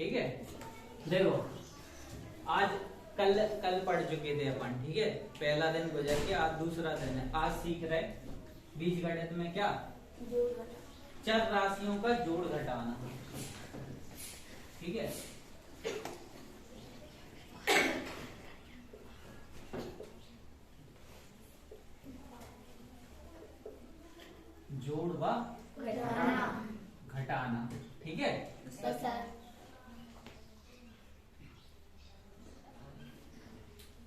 ठीक है। देखो आज कल पढ़ चुके थे अपन, ठीक है। पहला दिन गुजर के आज दूसरा दिन है। आज सीख रहे बीजगणित में क्या, चर राशियों का जोड़ घटाना, ठीक है। जोड़ व घटाना, ठीक है।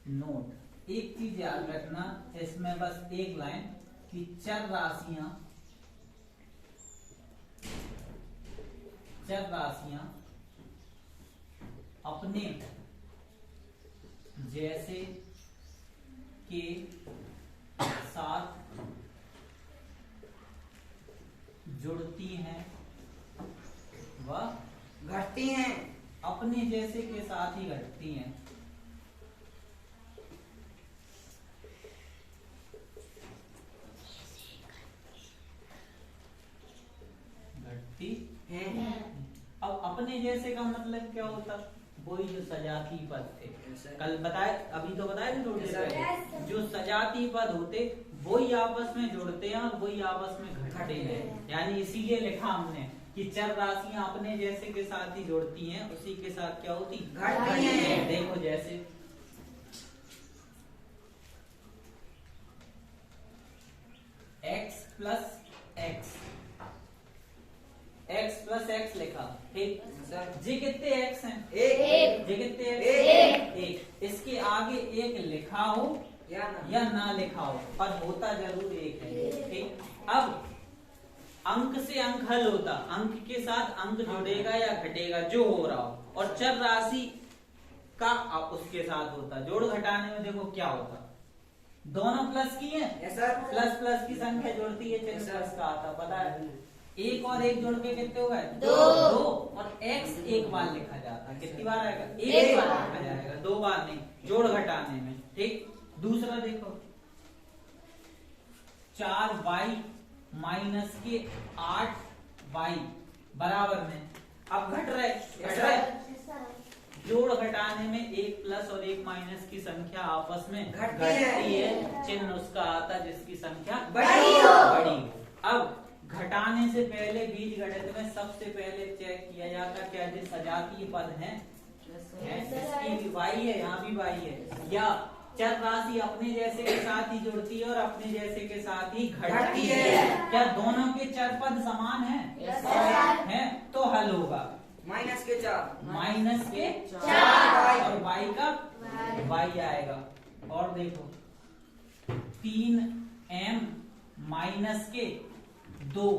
नोट, एक चीज याद रखना इसमें, बस एक लाइन कि चर राशियां अपने जैसे के साथ जुड़ती हैं व घटती हैं। अपने जैसे के साथ ही घटती हैं। घटती हैं। अब अपने जैसे का मतलब क्या होता, वही जो सजाती पद थे, कल बताए, अभी तो बताए थे थोड़ी देर पहले, जो सजाती पद होते वही आपस में जुड़ते हैं और वही आपस में घटते हैं। यानी इसीलिए लिखा हमने कि चर राशियां अपने जैसे के साथ ही जुड़ती हैं, उसी के साथ क्या होती, घटती हैं। देखो जैसे x प्लस x लिखा, ठीक। जी कितने x हैं? एक। जी कितने एक। एक। इसके आगे एक लिखा हो या ना लिखा हो, पर होता जरूर एक है, ठीक। अब अंक से अंक हल होता, अंक के साथ अंक जुड़ेगा या घटेगा जो हो रहा हो, और चर राशि का उसके साथ होता। जोड़ घटाने में देखो क्या होता, दोनों प्लस की हैं, प्लस प्लस की संख्या जुड़ती है, चिन्ह प्लस का आता, पता है। एक और एक जोड़ के कितने हो गए, दो। और x एक बार लिखा जाता है, कितनी बार आएगा, एक बार लिखा जाएगा, दो बार नहीं, जोड़ घटाने में, ठीक। दूसरा देखो 4y माइनस के 8y बराबर में, अब घट रहे, जोड़ घटाने में एक प्लस और एक माइनस की संख्या आपस में घटती है, चिन्ह उसका आता जिसकी संख्या बड़ी हो। अब घटाने से पहले बीज गणित में सबसे पहले चेक किया जाता क्या जो सजातीय पद हैं, इसकी भी y है, यहाँ भी y है, या चर राशि अपने जैसे के साथ ही जुड़ती है और अपने जैसे के साथ ही घटती है। क्या दोनों के चर पद समान हैं? तो हल होगा माइनस के 4 और y का y आएगा। और देखो 3m माइनस के 2,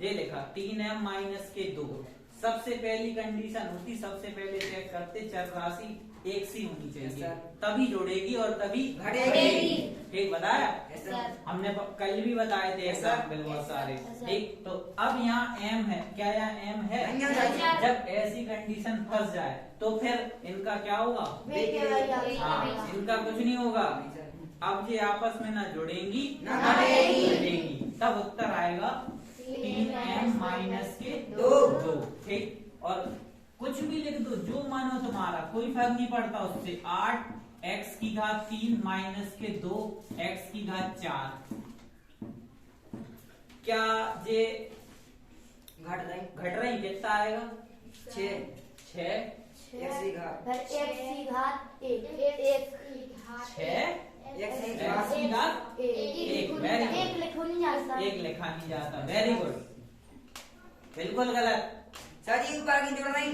ये लिखा 3m माइनस के 2। सबसे पहली कंडीशन होती, सबसे पहले चेक करते चर राशि एक सी होनी चाहिए, तभी जुड़ेगी और तभी घटेगी, ठीक। बताया हमने कल भी बताए थे एग्जाम्पल बहुत सारे, ठीक। तो अब यहाँ m है, क्या यहाँ m है? जब ऐसी कंडीशन फंस जाए तो फिर इनका क्या होगा, हाँ, इनका कुछ नहीं होगा। अब ये आपस में ना जुड़ेंगी ना घटेंगी, तब उत्तर आएगा 3m माइनस के 2, ठीक। और कुछ भी लिख दो जो मानो तुम्हारा, कोई फर्क नहीं पड़ता उससे। 8x की घात 3 माइनस के 2 x की घात 4, क्या ये घट रही, कितना आएगा, 6 x की घात 1 लिखा नहीं जाता, वेरी गुड। बिल्कुल गलत, सर ऊपर की जोड़ नहीं,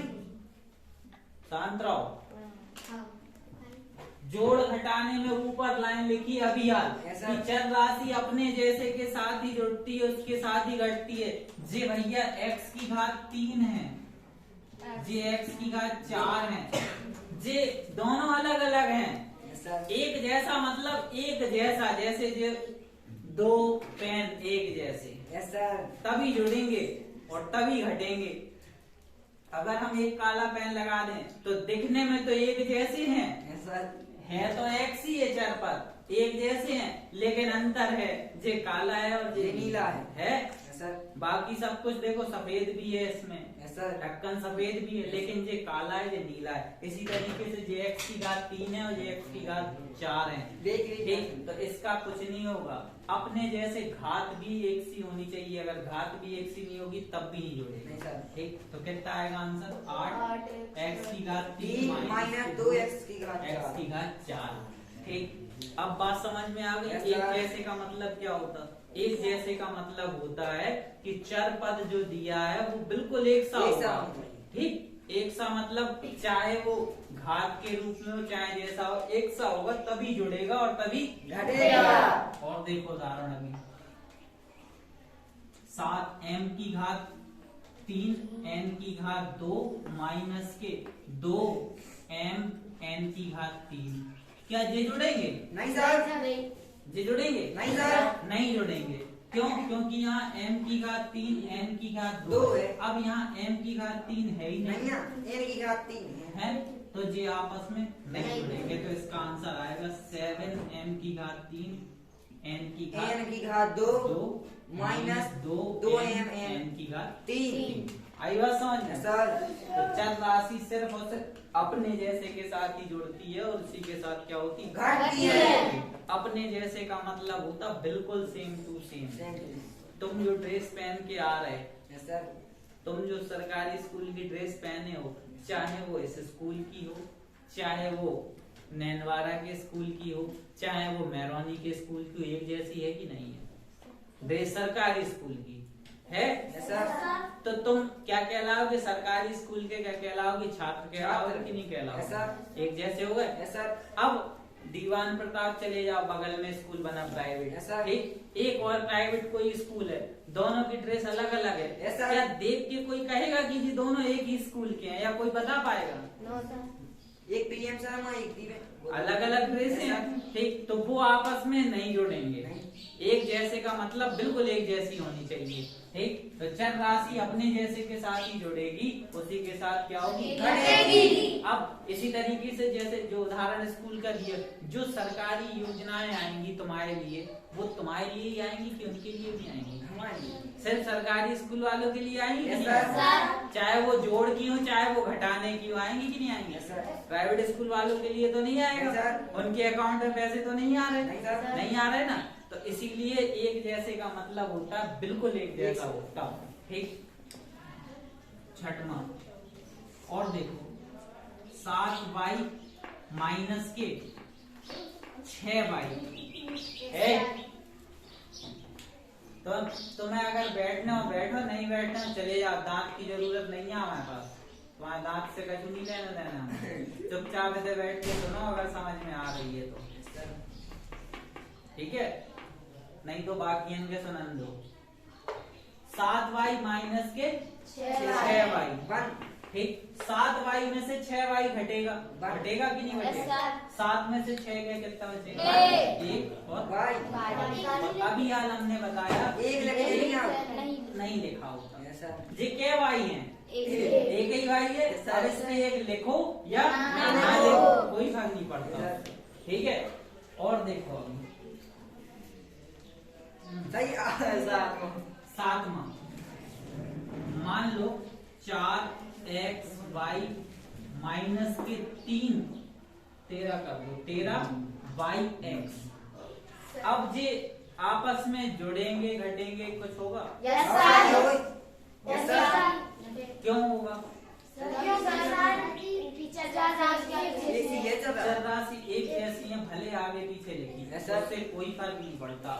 शांत रहो। जोड़ घटाने में ऊपर लाइन लिखी अभी हाल कि चर राशि अपने जैसे के साथ ही जुड़ती है, उसके साथ ही घटती है। जी भैया x की घात 3 है, जी x की घात 4 है, जी दोनों अलग अलग हैं। एक जैसा मतलब एक जैसा, जैसे जो दो पेन एक जैसे, तभी जुड़ेंगे और तभी घटेंगे। अगर हम एक काला पेन लगा दें तो दिखने में तो एक जैसे हैं, है तो एक ही है, चर पद एक जैसे हैं, लेकिन अंतर है, जे काला है और जे नीला है यस सर, बाकी सब कुछ देखो सफेद भी है इसमें, यस सर, ढक्कन सफेद भी है, लेकिन ये काला है ये नीला है। इसी तरीके से जे एक्स की घात 3 है और जे एक्स की घात 4 है। देख लीजिए। ठीक, तो इसका कुछ नहीं होगा। अपने जैसे घात भी एक सी होनी चाहिए, अगर घात भी एक सी नहीं होगी तब भी नहीं जुड़ेगी। नहीं सर। ठीक, तो कितना आएगा आंसर? 8 एक्स की घात 3 माइनस 2 एक्स की घात एक्स की 4। घात 4। ठीक, अब बात समझ में आ गई। Yes, एक sir. जैसे का मतलब क्या होता है? एक जैसे का मतलब होता है कि चर पद जो दिया है वो बिल्कुल एक सा एक सा होगा। होना चाहिए। ठीक, एक सा मतलब चाहे वो घात के रूप में हो चाहे जैसा हो, एक सा होगा तभी जुड़ेगा और तभी घटेगा। और देखो उदाहरण अभी 7 m की घात 3 n की घात 2 माइनस के 2 m n की घात 3। क्या ये जुड़ेंगे? नहीं सर, ये जुड़ेंगे? नहीं सर। नहीं जुड़ेंगे। क्यों? क्योंकि यहाँ m की घात 3 n की घात 2 दो है। अब यहाँ m की घात 3 है ही नहीं नहीं है, n की घात 3 है, तो ये आपस में नहीं जुड़ेंगे। तो इसका आंसर आएगा 7 m की घात 3 n की घात n की घात 2 2 माइनस 2 2 m m n की घात 3। आई बात समझ में? सर, तो चर राशि सिर्फ और सिर्फ अपने जैसे के साथ ही जुड़ती है और उसी के साथ क्या होती है? घटती है। अपने जैसे का मतलब होता बिल्कुल same to same. Same to. तुम जो ड्रेस पहन के आ रहे, यस सर, तुम जो सरकारी स्कूल की ड्रेस पहने हो, चाहे वो इस स्कूल की हो, चाहे वो नैनवारा के स्कूल की हो, चाहे वो मैरोनी के स्कूल की हो, एक जैसी है कि नहीं है? ड्रेस सरकारी स्कूल की है। यस सर, तो तुम क्या कहलाओगे? सरकारी स्कूल के क्या कहलाओगे? छात्र कहलाओगे कि नहीं यस कहलाओगे? सर, एक जैसे हो गए। यस सर, अब दीवान प्रताप चले जाओ, बगल में स्कूल बना प्राइवेट, Yes, sir. ठीक, एक और प्राइवेट कोई स्कूल है, दोनों की ड्रेस अलग अलग है। Yes, sir. क्या देख के कोई कहेगा कि जी दोनों एक ही स्कूल के हैं, या कोई बता पाएगा? एक पीएम शर्मा एक दिवे अलग अलग ड्रेस Yes, हैं, sir. ठीक, तो वो आपस में नहीं जुड़ेंगे। नहीं। एक जैसे का मतलब बिल्कुल एक जैसी होनी चाहिए। ठीक, तो चर राशि अपने जैसे के साथ ही जुड़ेगी, उसी के साथ क्या होगी? घटेगी। अब इसी तरीके से जैसे जो उदाहरण स्कूल का दिया, जो सरकारी योजनाएं आएंगी तुम्हारे लिए, वो तुम्हारे लिए ही आएंगी कि उनके लिए भी आएंगी? हमारी। सिर्फ सरकारी स्कूल वालों के लिए आएंगी कि Yes, नहीं sir. आएंगी? चाहे वो जोड़ की हो चाहे वो घटाने की हो, आएंगी कि नहीं आएंगी? Yes, sir. प्राइवेट स्कूल वालों के लिए तो नहीं आएगा, नहीं, sir. उनके अकाउंट में पैसे तो नहीं आ रहे, नहीं, sir. नहीं आ रहे ना। तो इसीलिए एक जैसे का मतलब होता है बिल्कुल एक जैसा होता है। ठीक, छठवां और देखो 7y माइनस के 6y है। तो तुम्हें अगर बैठना हो बैठो, नहीं बैठना हो चले जाओ, दांत की जरूरत नहीं है हमारे पास, तुम्हारे दांत से कछु नहीं लेना देना। चुपचाप ऐसे बैठ के सुनो, अगर समझ में आ रही है तो ठीक है, नहीं तो बाकी इनके सुनन दो। 7y माइनस के 6y, 1 ठीक, 7y में से 6y घटेगा, घटेगा कि नहीं घटेगा? Yes, 7 में से 6 के कितना बचेगा? एक। 1 और y अभी हाल हमने बताया एक लगे नहीं आप। नहीं लिखा होता। यस सर, ये क्या y है? एक ही y है। Yes, sir. अब इसमें एक लिखो या ना ना लिखो। लिखो, कोई फर्क नहीं पड़ता। Yes, sir. ठीक है, और देखो अभी सही साथ 7वां, मान लो 4xy माइनस के 3 13 कर दो, 13yx। अब ये आपस में जुड़ेंगे घटेंगे कुछ होगा? यस सर, क्यों होगा? एक ही है चल चर रहा। राशि एक जैसी है, भले आगे पीछे लिखी, Yes, sir. उससे कोई फर्क नहीं पड़ता।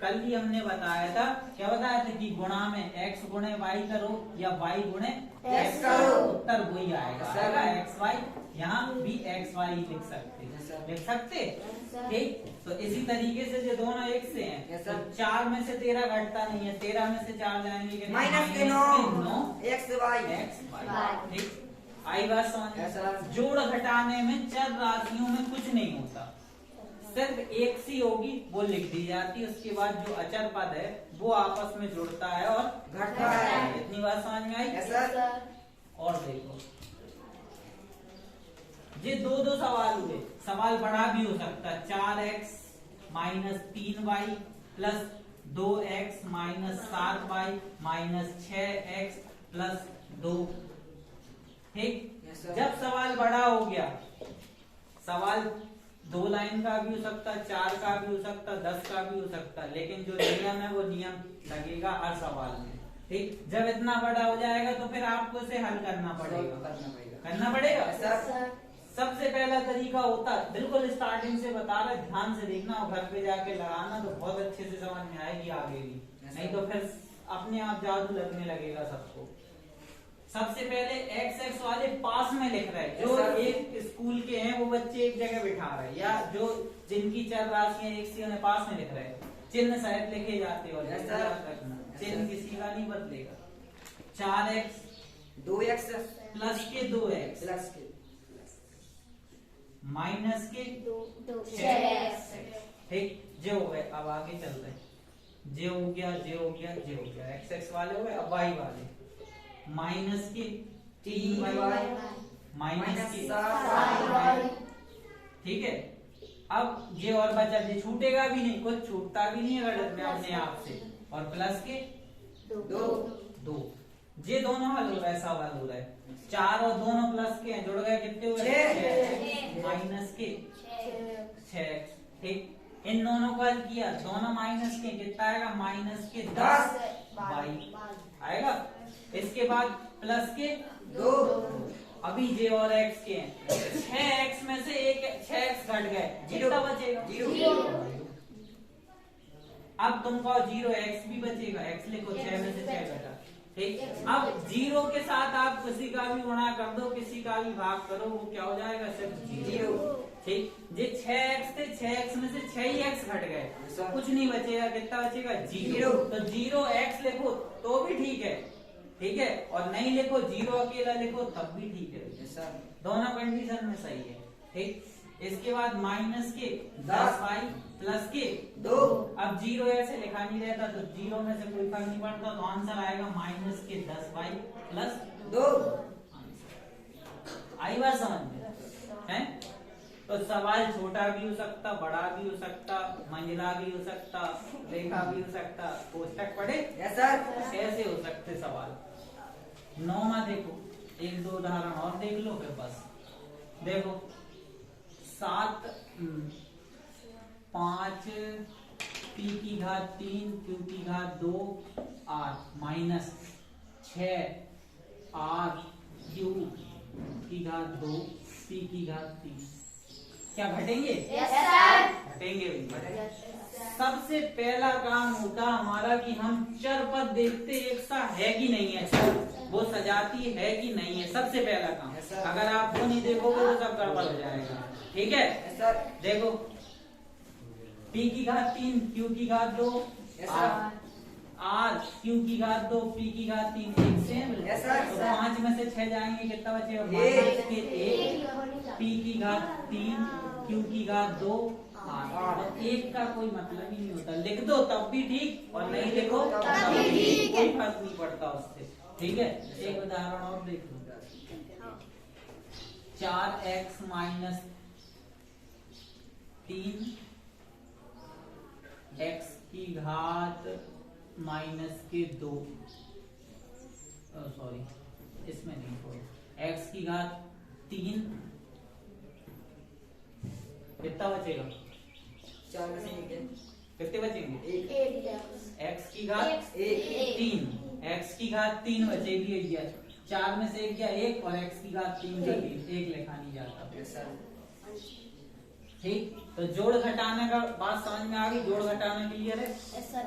कल ही हमने बताया था, क्या बताया था कि गुणा में x गुणे y करो या y गुणे X x करो। उत्तर वही आएगा। Yes, sir. आएगा x y, यहाँ भी x y लिख सकते, Yes, sir. लिख सकते। ठीक, तो इसी तरीके से जो दोनों एक से हैं, Yes, sir. तो 4 में से 13 घटता नहीं है, 13 में से 4 जाएंगे कितना? माइनस के 9 एक्स वाई। x y। ठीक, आई बात समझ में? Yes, sir. जोड़ घटाने में चर राशियों में कुछ नहीं होता, सिर्फ एक सी होगी वो लिख दी जाती है, उसके बाद जो अचर पद है वो आपस में जुड़ता है और घटता है। इतनी बात समझ में आई? यस सर, और देखो ये दो सवाल हुए, सवाल बड़ा भी हो सकता है। 4x minus 3y plus 2x minus 7y minus 6x plus 2। ठीक, जब सवाल बड़ा हो गया, सवाल 2 लाइन का भी हो सकता, 4 का भी हो सकता, 10 का भी हो सकता, लेकिन जो नियम है वो नियम लगेगा हर सवाल में। ठीक, जब इतना बड़ा हो जाएगा तो फिर आपको इसे हल करना पड़ेगा सर। सबसे पहला तरीका होता है, बिल्कुल स्टार्टिंग से बता रहे, ध्यान से देखना और घर पे जाके लगाना तो बहुत अच्छे से समझ में आएगी आगे भी, नहीं तो फिर अपने आप जादू लगने लगेगा सबको। सबसे पहले x वाले पास में लिख रहे हैं, जो एक स्कूल के हैं वो बच्चे एक जगह बिठा रहे हैं, या जो जिनकी चर राशियां एक सी उन्हें पास में लिख रहे हैं, चिन्ह शायद लिखे जाते हैं और चिन्ह किसी का नहीं बदलेगा। 4x 2x प्लस के 2x प्लस के माइनस के 6x। ठीक, जो हो गए। अब आगे चल रहे हैं, जे हो गया, जे हो गया, जे हो गया, x वाले हो गए। अब y वाले माइनस के 3y माइनस के 7y। ठीक है, अब जे और बचा, जे छूटेगा भी नहीं, कुछ छूटता भी नहीं है गणित में अपने आप से, और प्लस के 2। जे दोनों हल हो रहा है, सवाल हो रहा है, 4 और दोनों प्लस के हैं, जुड़ गए, कितने हुए? 6 माइनस के 6। ठीक, इन दोनों को हल किया, दोनों माइनस के, कितना आएगा? माइनस के 10 आएगा। इसके बाद प्लस के 2। अभी जे और x के हैं, 6x में से एक 6x घट गए, कितना बचेगा? 0। अब तुमको 0x भी बचेगा, x लिखो, 6 में से 6 घटा। ठीक, अब 0 के साथ आप किसी का भी गुणा कर दो, किसी का भी भाग करो, वो क्या हो जाएगा? सिर्फ 0। ठीक, जे 6x थे, 6x में से 6x घट गए, कुछ नहीं बचेगा, कितना बचेगा? 0। तो 0x लिखो तो भी ठीक है, ठीक है, और नहीं लिखो, 0 अकेला लिखो तब भी ठीक है, दोनों कंडीशन में सही है। ठीक, इसके बाद माइनस के 10y प्लस के 2। अब 0 ऐसे लिखा नहीं रहता, तो 0 में से कोई फर्क नहीं पड़ता, तो आंसर आएगा माइनस के 10y प्लस 2। आई बात समझ में है? तो सवाल छोटा भी हो सकता, बड़ा भी हो सकता, मंजिला भी हो सकता, रेखा भी हो सकता, कोष्टक पढ़े कैसे हो सकते सवाल। 9 में देखो, 1-2 उदाहरण और देख लो, फिर बस देखो। 7 5 p की घात 3 q की घात 2 r माइनस 6 r q की घात 2 p की घात 3। क्या घटेंगे? घटेंगे भैया। सबसे पहला काम होता हमारा कि हम चर पद देखते एक सा है कि नहीं है, चर वो सजाती है कि नहीं है, सबसे पहला काम। अगर आप वो नहीं देखोगे तो सब गड़बड़ हो जाएगा। ठीक है सर, देखो p की घात 3 q की घात 2 r q की घात 2 p की घात 3 एक सेम। तो 5 में से 6 जाएंगे, कितना बचेगा? माइनस के 1 p की घात 3 q की घात 2 और 1 का कोई मतलब ही नहीं होता, लिख दो तब भी ठीक और नहीं लिखो तब भी ठीक, कोई फर्क नहीं पड़ता उससे। ठीक है, एक उदाहरण और देख लो। 4x माइनस 3 x की घात माइनस के 2, सॉरी इसमें नहीं, छोड़ो, x की घात 3 कितना बचेगा? 4 में से कितने बचेंगे? 1। x की घात 3, x की घात 3 बचेगी 4 में से 1 गया 1 और x की घात 3 का 3, 1 लिखा नहीं जाता। ठीक, तो जोड़ घटाने का बात समझ में आ गई? जोड़ घटाना क्लियर है?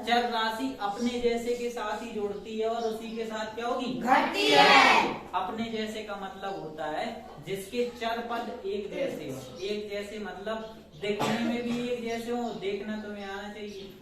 चर राशि अपने जैसे के साथ ही जोड़ती है और उसी के साथ क्या होगी? घटती है। अपने जैसे का मतलब होता है जिसके चर पद एक जैसे हो। एक जैसे मतलब देखने में भी एक जैसे हो, देखना तुम्हें आना चाहिए।